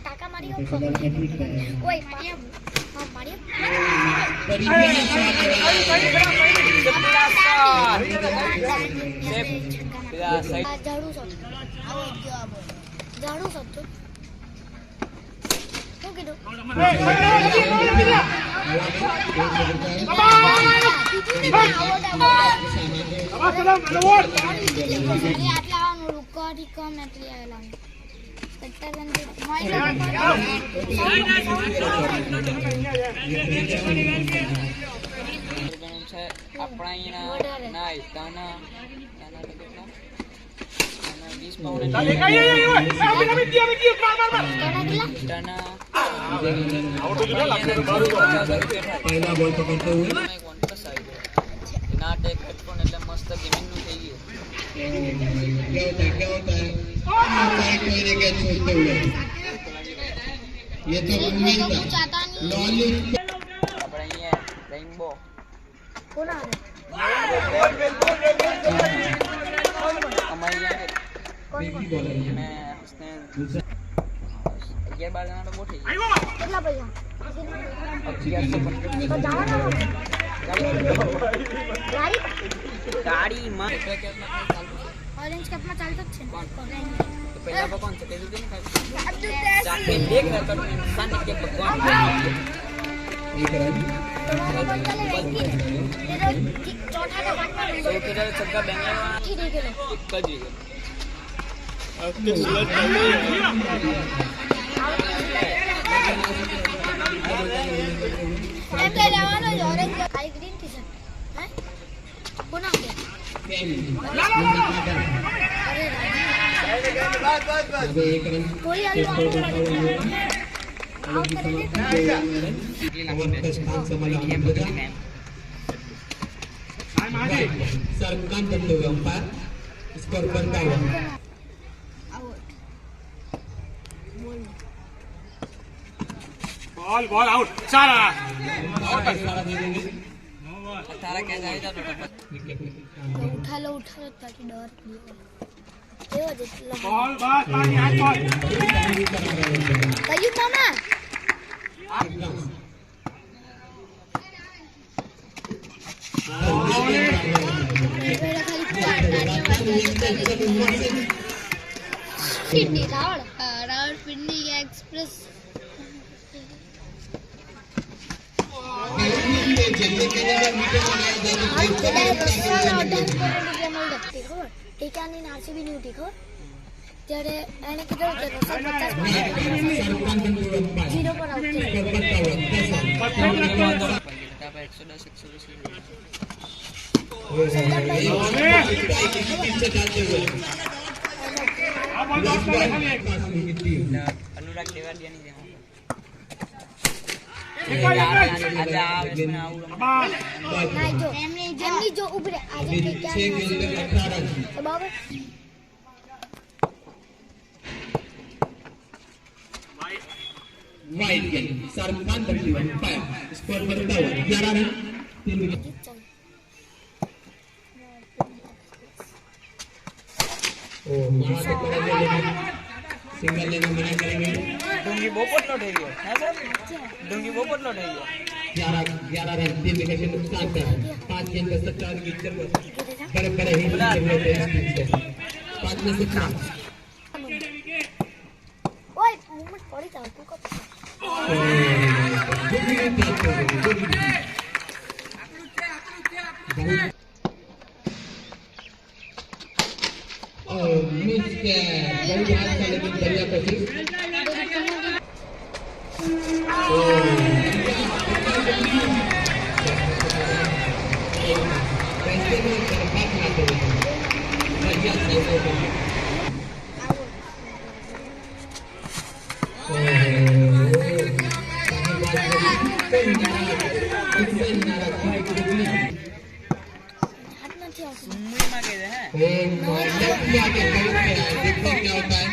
टाका मारियो ओए मारियो हां मारियो झाड़ू सब तो શું કીધું पहला बॉल पकड़ते हुए नाटक हेडफोन એટલે મસ્ત ગેમિંગ નું થઈ ગયું क्या होता है कोई ने क्या छोड़ते हुए ये तो मूवमेंट था लॉलीपॉप આપણે અહીંયા રેઇનબો કોના અમારી बेबी बॉलर है મેં હસને 11-12 જણા તો બહુ થઈ ગયા કેટલા પૈસા 1150 તો જવાના ગાડી ગાડી માં કેટલા ચાલુ ઓરેન્જ કપ માં ચાલતો જ છે તો પહેલા ભગવાન છે તે દે ને જાકે દેખ રहा तो इंसान के भगवान एक रन ચોથા તો પાંચમા तो तेरा छक्का बेंगलोर થી દે ગયો एक જ રહ્યો એમ તો જવાનો જ ઓરેન્જ ખાલી ગ્રીન ટી શર્ટ હે કોના કે अबे एक रन कोई स्कोर बढ़ता हुआ ओवर का स्थान संभाला अहमदुल्ला सरकान करते हुए अंपायर स्कोर बनता हुआ बॉल आउट सारा तारा क्या जाएगा तो उठा लो ताकि डर एવો જ बॉल बस पानी हाथ बॉल કયું મામા સિડની રાવળ પિંડી એક્સપ્રેસ એકાની આરસીબી ની ઉઠી ખબર ત્યારે એને કીધું કે 0 પર આઉટ છે 110 अनुराग देवालिया ની એમની જો ઉભરે આજે બરાબર वाइड गेंद शाहरुख खान करती हुई अंपायर स्कोर बनता हुआ 11 रन 3 विकेट ओ मारा तो करेंगे सिंगल लेना मना करेंगे डोंगी बोपट लो થઈ ગયો હા સર डोंगी बोपट लो થઈ ગયો 11 रन 3 विकेट के नुकसान पर 5 गेंद का 17 विकेट पर बड़े हिट हुए थे इस टीम से 5 में से 4 ઓય મૂવમેન્ટ પડી જાવ તું કપ मिस बहुत हाथ का लेकिन बढ़िया कोशिश मुंबई में गए हैं देखो क्या होता है